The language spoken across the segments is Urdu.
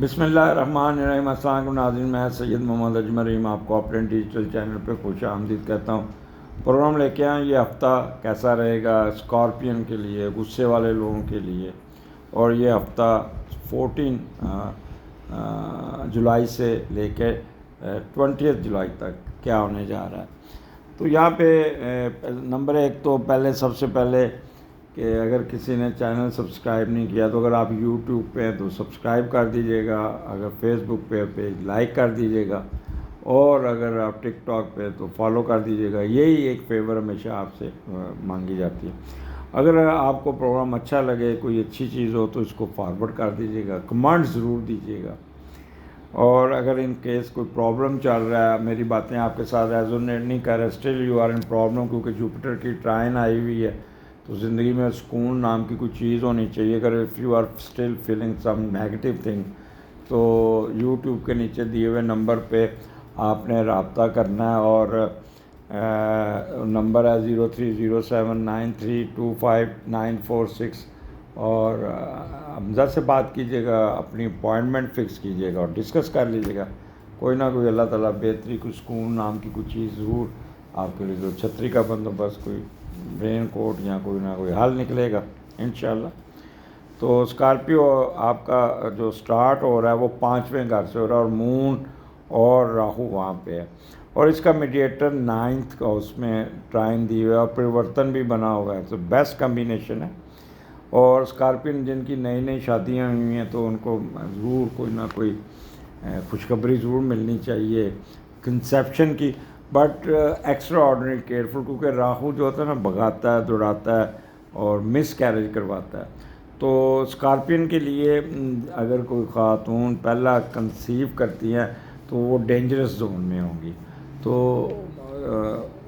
بسم اللہ الرحمن الرحیم۔ السلام علیکم ناظرین، میں سید محمد اجمل رحیم آپ کو اپنے ڈیجیٹل چینل پہ خوش آمدید کہتا ہوں۔ پروگرام لے کے آئیں، یہ ہفتہ کیسا رہے گا اسکارپین کے لیے، غصے والے لوگوں کے لیے، اور یہ ہفتہ 14 جولائی سے لے کے 20 جولائی تک کیا ہونے جا رہا ہے۔ تو یہاں پہ نمبر ایک تو سب سے پہلے کہ اگر کسی نے چینل سبسکرائب نہیں کیا تو اگر آپ یوٹیوب پہ ہیں تو سبسکرائب کر دیجیے گا، اگر فیس بک پہ پیج لائک کر دیجیے گا، اور اگر آپ ٹک ٹاک پہ تو فالو کر دیجیے گا۔ یہی ایک فیور ہمیشہ آپ سے مانگی جاتی ہے۔ اگر آپ کو پروگرام اچھا لگے، کوئی اچھی چیز ہو تو اس کو فارورڈ کر دیجیے گا، کمنٹ ضرور دیجیے گا، اور اگر ان کیس کوئی پرابلم چل رہا ہے، میری باتیں آپ کے ساتھ ریزونیٹ نہیں کر رہے، still you are in problem, کیونکہ جوپیٹر کی ٹرائن آئی ہوئی ہے، تو زندگی میں سکون نام کی کوئی چیز ہونی چاہیے۔ اگر if you are still feeling some negative thing تو یوٹیوب کے نیچے دیے ہوئے نمبر پہ آپ نے رابطہ کرنا ہے، اور نمبر ہے 0307932596، اور حمزہ سے بات کیجیے گا، اپنی اپوائنٹمنٹ فکس کیجیے گا اور ڈسکس کر لیجیے گا۔ کوئی نہ کوئی اللہ تعالیٰ بہتری، کوئی سکون نام کی کوئی چیز ضرور آپ کے لیے، جو چھتری کا بندوبست، کوئی رین کوٹ یا کوئی نہ کوئی حل نکلے گا انشاءاللہ۔ تو اسکارپیو آپ کا جو سٹارٹ ہو رہا ہے وہ 5ویں گھر سے ہو رہا ہے، اور مون اور راہو وہاں پہ ہے، اور اس کا میڈیٹر 9th کا اس میں ٹرائن دی ہوئی ہے، اور پریورتن بھی بنا ہوا ہے، تو بیسٹ کمبینیشن ہے۔ اور اسکارپین جن کی نئی نئی شادیاں ہوئی ہیں تو ان کو ضرور کوئی نہ کوئی خوشخبری ضرور ملنی چاہیے کنسیپشن کی، بٹ ایکسٹرا آرڈنری کیئرفل، کیونکہ راہو جو ہوتا ہے نا بھگاتا ہے، دوڑاتا ہے اور مس کیریج کرواتا ہے۔ تو اسکارپین کے لیے اگر کوئی خاتون پہلا کنسیو کرتی ہیں تو وہ ڈینجرس زون میں ہوں گی، تو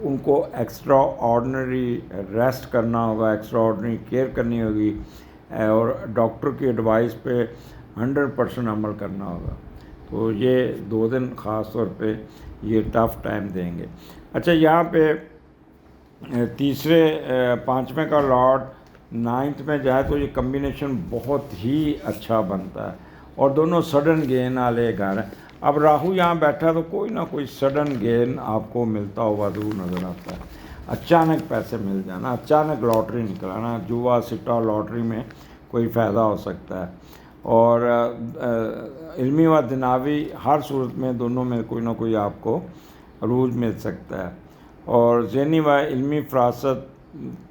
ان کو ایکسٹرا آرڈنری ریسٹ کرنا ہوگا، ایکسٹرا آرڈنری کیئر کرنی ہوگی، اور ڈاکٹر کی ایڈوائس پہ 100% عمل کرنا ہوگا۔ تو یہ 2 دن خاص طور پہ یہ ٹف ٹائم دیں گے۔ اچھا، یہاں پہ تیسرے 5ویں کا لارڈ 9th میں جائے تو یہ کمبینیشن بہت ہی اچھا بنتا ہے، اور دونوں سڈن گین والے گھر ہیں۔ اب راہو یہاں بیٹھا تو کوئی نہ کوئی سڈن گین آپ کو ملتا ہوا ضرور نظر آتا ہے، اچانک پیسے مل جانا، اچانک لاٹری نکلانا، جوا سٹا لاٹری میں کوئی فائدہ ہو سکتا ہے، اور علمی و دنیاوی ہر صورت میں دونوں میں کوئی نہ کوئی آپ کو عروج مل سکتا ہے، اور ذہنی و علمی فراست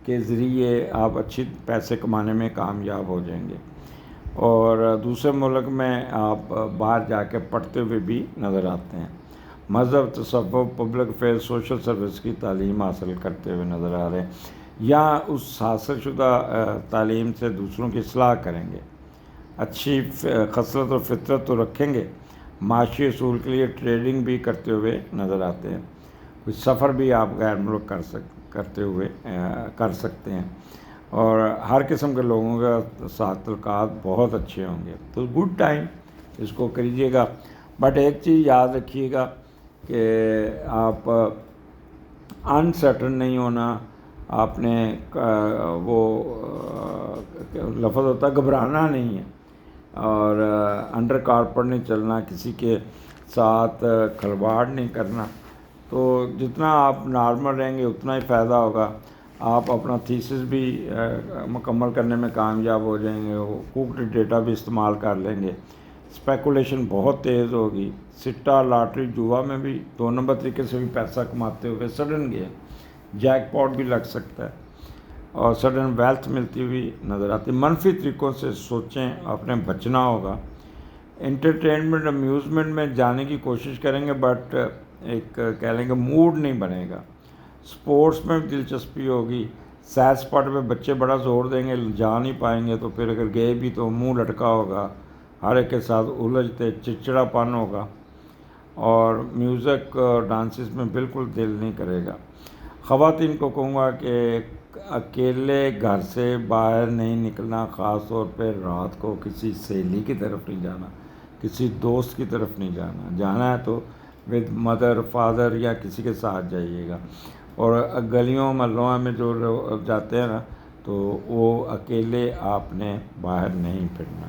کے ذریعے آپ اچھی پیسے کمانے میں کامیاب ہو جائیں گے، اور دوسرے ملک میں آپ باہر جا کے پڑھتے ہوئے بھی نظر آتے ہیں، مذہب، تصوف، پبلک افیئر، سوشل سروس کی تعلیم حاصل کرتے ہوئے نظر آ رہے ہیں، یا اس حاصل شدہ تعلیم سے دوسروں کی اصلاح کریں گے، اچھی خصلت اور فطرت تو رکھیں گے، معاشی اصول کے لیے ٹریڈنگ بھی کرتے ہوئے نظر آتے ہیں، کچھ سفر بھی آپ غیر ملک کر سکتے ہیں، اور ہر قسم کے لوگوں کے ساتھ تعلقات بہت اچھے ہوں گے، تو گڈ ٹائم اس کو کریجیے گا۔ بٹ ایک چیز یاد رکھیے گا کہ آپ انسرٹن نہیں ہونا، آپ نے وہ لفظ ہوتا ہے گھبرانا نہیں ہے، اور انڈر کارپٹ نہیں چلنا، کسی کے ساتھ کھلواڑ نہیں کرنا، تو جتنا آپ نارمل رہیں گے اتنا ہی فائدہ ہوگا، آپ اپنا تھیسس بھی مکمل کرنے میں کامیاب ہو جائیں گے، کوکڈ ڈیٹا بھی استعمال کر لیں گے، اسپیکولیشن بہت تیز ہوگی، سٹا لاٹری جوا میں بھی 2 نمبر طریقے سے بھی پیسہ کماتے ہوئے سڈن گئے، جیک پاٹ بھی لگ سکتا ہے، اور سڈن ویلتھ ملتی ہوئی نظر آتی ہے۔ منفی طریقوں سے سوچیں، اپنے بچنا ہوگا، انٹرٹینمنٹ امیوزمنٹ میں جانے کی کوشش کریں گے، بٹ ایک کہہ لیں گے موڈ نہیں بنے گا، سپورٹس میں بھی دلچسپی ہوگی، سیر سپاٹے پہ بچے بڑا زور دیں گے، جا نہیں پائیں گے، تو پھر اگر گئے بھی تو منہ لٹکا ہوگا، ہر ایک کے ساتھ الجھتے، چڑچڑا پن ہوگا، اور میوزک اور ڈانسز میں بالکل دل نہیں کرے گا۔ خواتین کو کہوں گا کہ اکیلے گھر سے باہر نہیں نکلنا، خاص طور پہ رات کو کسی سہیلی کی طرف نہیں جانا، کسی دوست کی طرف نہیں جانا ہے تو ود مدر، فادر یا کسی کے ساتھ جائیے گا، اور گلیوں محلوں میں جو جاتے ہیں نا تو وہ اکیلے آپ نے باہر نہیں پھرنا۔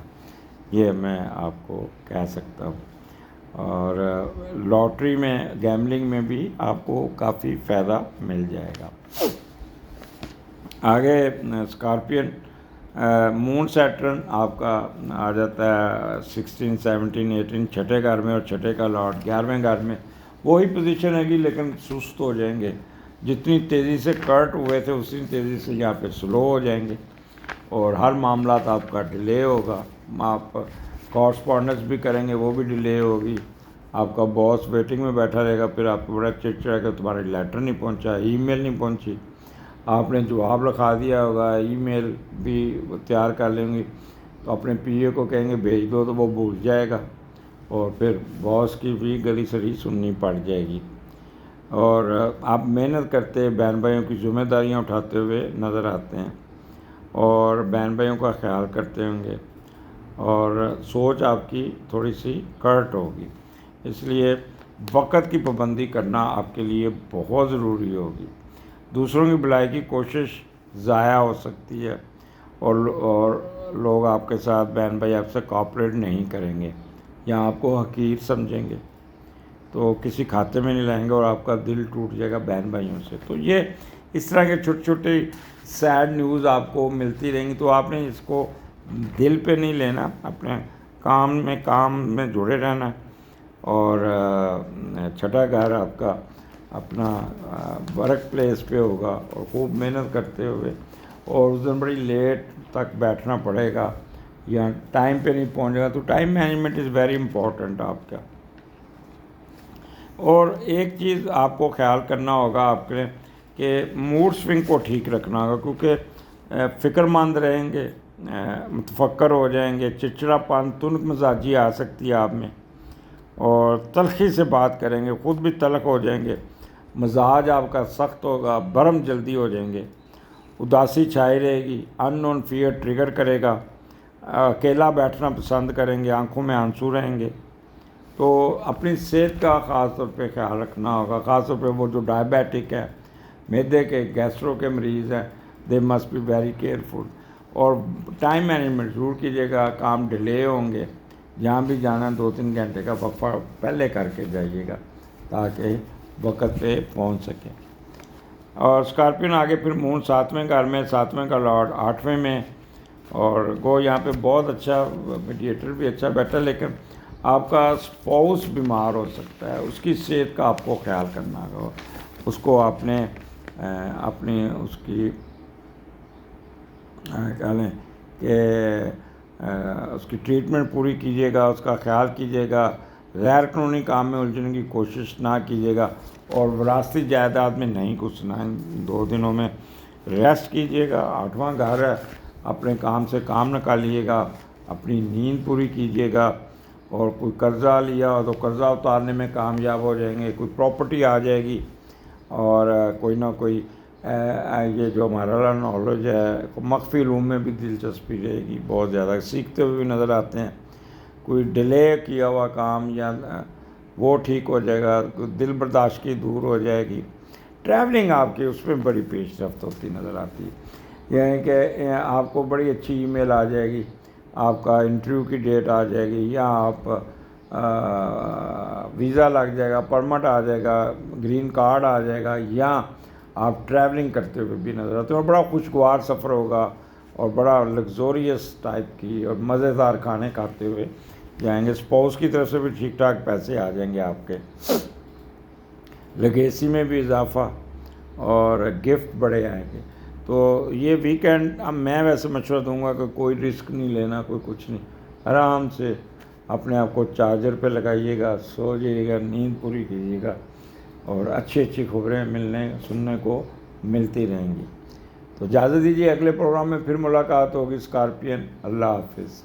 یہ میں آپ کو کہہ سکتا ہوں. اور لاٹری میں گیملنگ میں بھی آپ کو کافی فائدہ مل جائے گا. آگے اسکارپین مون سیٹرن آپ کا آ جاتا ہے 16 17 18 چھٹے گھر میں، اور چھٹے کا لاٹ 11ویں گھر میں. وہی پوزیشن ہے گی لیکن سست ہو جائیں گے. جتنی تیزی سے کٹ ہوئے تھے اسی تیزی سے یہاں پہ سلو ہو جائیں گے، اور ہر معاملات آپ کا ڈیلے ہوگا. آپ کورسپونڈنس بھی کریں گے وہ بھی ڈیلے ہوگی. آپ کا باس ویٹنگ میں بیٹھا رہے گا، پھر آپ کو بڑا چڑچڑا کہ تمہارے لیٹر نہیں پہنچا، ای میل نہیں پہنچی. آپ نے جواب لکھا دیا ہوگا، ای میل بھی تیار کر لیں گے، تو اپنے پی اے کو کہیں گے بھیج دو، تو وہ بھول جائے گا، اور پھر باس کی بھی گلی سری سننی پڑ جائے گی. اور آپ محنت کرتے بہن بھائیوں کی ذمہ داریاں اٹھاتے ہوئے نظر آتے ہیں، اور بہن بھائیوں کا خیال کرتے ہوں گے، اور سوچ آپ کی تھوڑی سی کرٹ ہوگی. اس لیے وقت کی پابندی کرنا آپ کے لیے بہت ضروری ہوگی. دوسروں کی بھلائی کی کوشش ضائع ہو سکتی ہے، اور لوگ آپ کے ساتھ بہن بھائی آپ سے کوآپریٹ نہیں کریں گے، یا آپ کو حقیر سمجھیں گے، تو کسی کھاتے میں نہیں لائیں گے، اور آپ کا دل ٹوٹ جائے گا بہن بھائیوں سے. تو یہ اس طرح کے چھوٹے چھوٹے سیڈ نیوز آپ کو ملتی رہیں گی، تو آپ نے اس کو دل پہ نہیں لینا، اپنے کام میں جڑے رہنا. اور چھٹا گھر آپ کا اپنا ورک پلیس پہ ہوگا، اور خوب محنت کرتے ہوئے، اور اس دن بڑی لیٹ تک بیٹھنا پڑے گا یا ٹائم پہ نہیں پہنچے گا. تو time management is very important آپ کا. اور ایک چیز آپ کو خیال کرنا ہوگا آپ کے کہ موڈ سوئنگ کو ٹھیک رکھنا ہوگا، کیونکہ فکر مند رہیں گے، متفکر ہو جائیں گے، چڑچڑا پن، تنک مزاجی آ سکتی ہے آپ میں، اور تلخی سے بات کریں گے، خود بھی تلخ ہو جائیں گے، مزاج آپ کا سخت ہوگا، برہم جلدی ہو جائیں گے، اداسی چھائی رہے گی، ان نون فیئر ٹریگر کرے گا، اکیلا بیٹھنا پسند کریں گے، آنکھوں میں آنسو رہیں گے. تو اپنی صحت کا خاص طور پہ خیال رکھنا ہوگا، خاص طور پہ وہ جو ڈائبیٹک ہے، معدے کے گیسٹرو کے مریض ہیں، they must be very careful. اور ٹائم مینجمنٹ ضرور کیجیے گا. کام ڈیلے ہوں گے، جہاں بھی جانا 2-3 گھنٹے کا وقفہ پہلے کر کے جائیے گا تاکہ وقت پہ پہنچ سکیں. اور اسکارپین آگے پھر مون 7ویں گھر میں، 7ویں کا لاڈ 8ویں میں، اور گو یہاں پہ بہت اچھا میڈیٹر بھی اچھا بیٹھا، لیکن آپ کا اسپاؤس بیمار ہو سکتا ہے، اس کی صحت کا آپ کو خیال کرنا ہوگا. اس کو آپ نے اپنی اس کی کہہ لیں کہ اس کی ٹریٹمنٹ پوری کیجیے گا، اس کا خیال کیجیے گا، غیر قانونی کام میں الجھنے کی کوشش نہ کیجیے گا، اور وراثتی جائیداد میں نہیں گھسنا. 2 دنوں میں ریسٹ کیجیے گا. 8واں گھر ہے، اپنے کام سے کام نکالیے گا، اپنی نیند پوری کیجیے گا، اور کوئی قرضہ لیا ہو تو قرضہ اتارنے میں کامیاب ہو جائیں گے. کوئی پراپرٹی آ جائے گی، اور کوئی نہ کوئی یہ جو ہمارا نالج ہے مخفی علوم میں بھی دلچسپی رہے گی، بہت زیادہ سیکھتے ہوئے بھی نظر آتے ہیں. کوئی ڈیلے کیا ہوا کام یا وہ ٹھیک ہو جائے گا، کوئی دل برداشت کی دور ہو جائے گی. ٹریولنگ آپ کی اس میں بڑی پیش رفت ہوتی نظر آتی ہے، یعنی کہ آپ کو بڑی اچھی ای میل آ جائے گی، آپ کا انٹرویو کی ڈیٹ آ جائے گی، یا آپ ویزا لگ جائے گا، پرمٹ آ جائے گا، گرین کارڈ آ جائے گا، یا آپ ٹریولنگ کرتے ہوئے بھی نظر آتے ہیں. اور بڑا خوشگوار سفر ہوگا، اور بڑا لگزوریس ٹائپ کی اور مزیدار کھانے کھاتے ہوئے جائیں گے. اسپاؤس کی طرف سے بھی ٹھیک ٹھاک پیسے آ جائیں گے آپ کے، لیگیسی میں بھی اضافہ، اور گفٹ بڑے آئیں گے. تو یہ ویکینڈ اب میں ویسے مشورہ دوں گا کہ کوئی رسک نہیں لینا، کوئی کچھ نہیں، آرام سے اپنے آپ کو چارجر پہ لگائیے گا، سو جائیے گا، نیند پوری کیجیے گا، اور اچھی اچھی خبریں سننے کو ملتی رہیں گی. تو اجازت دیجیے، اگلے پروگرام میں پھر ملاقات ہوگی. اسکارپین، اللہ حافظ.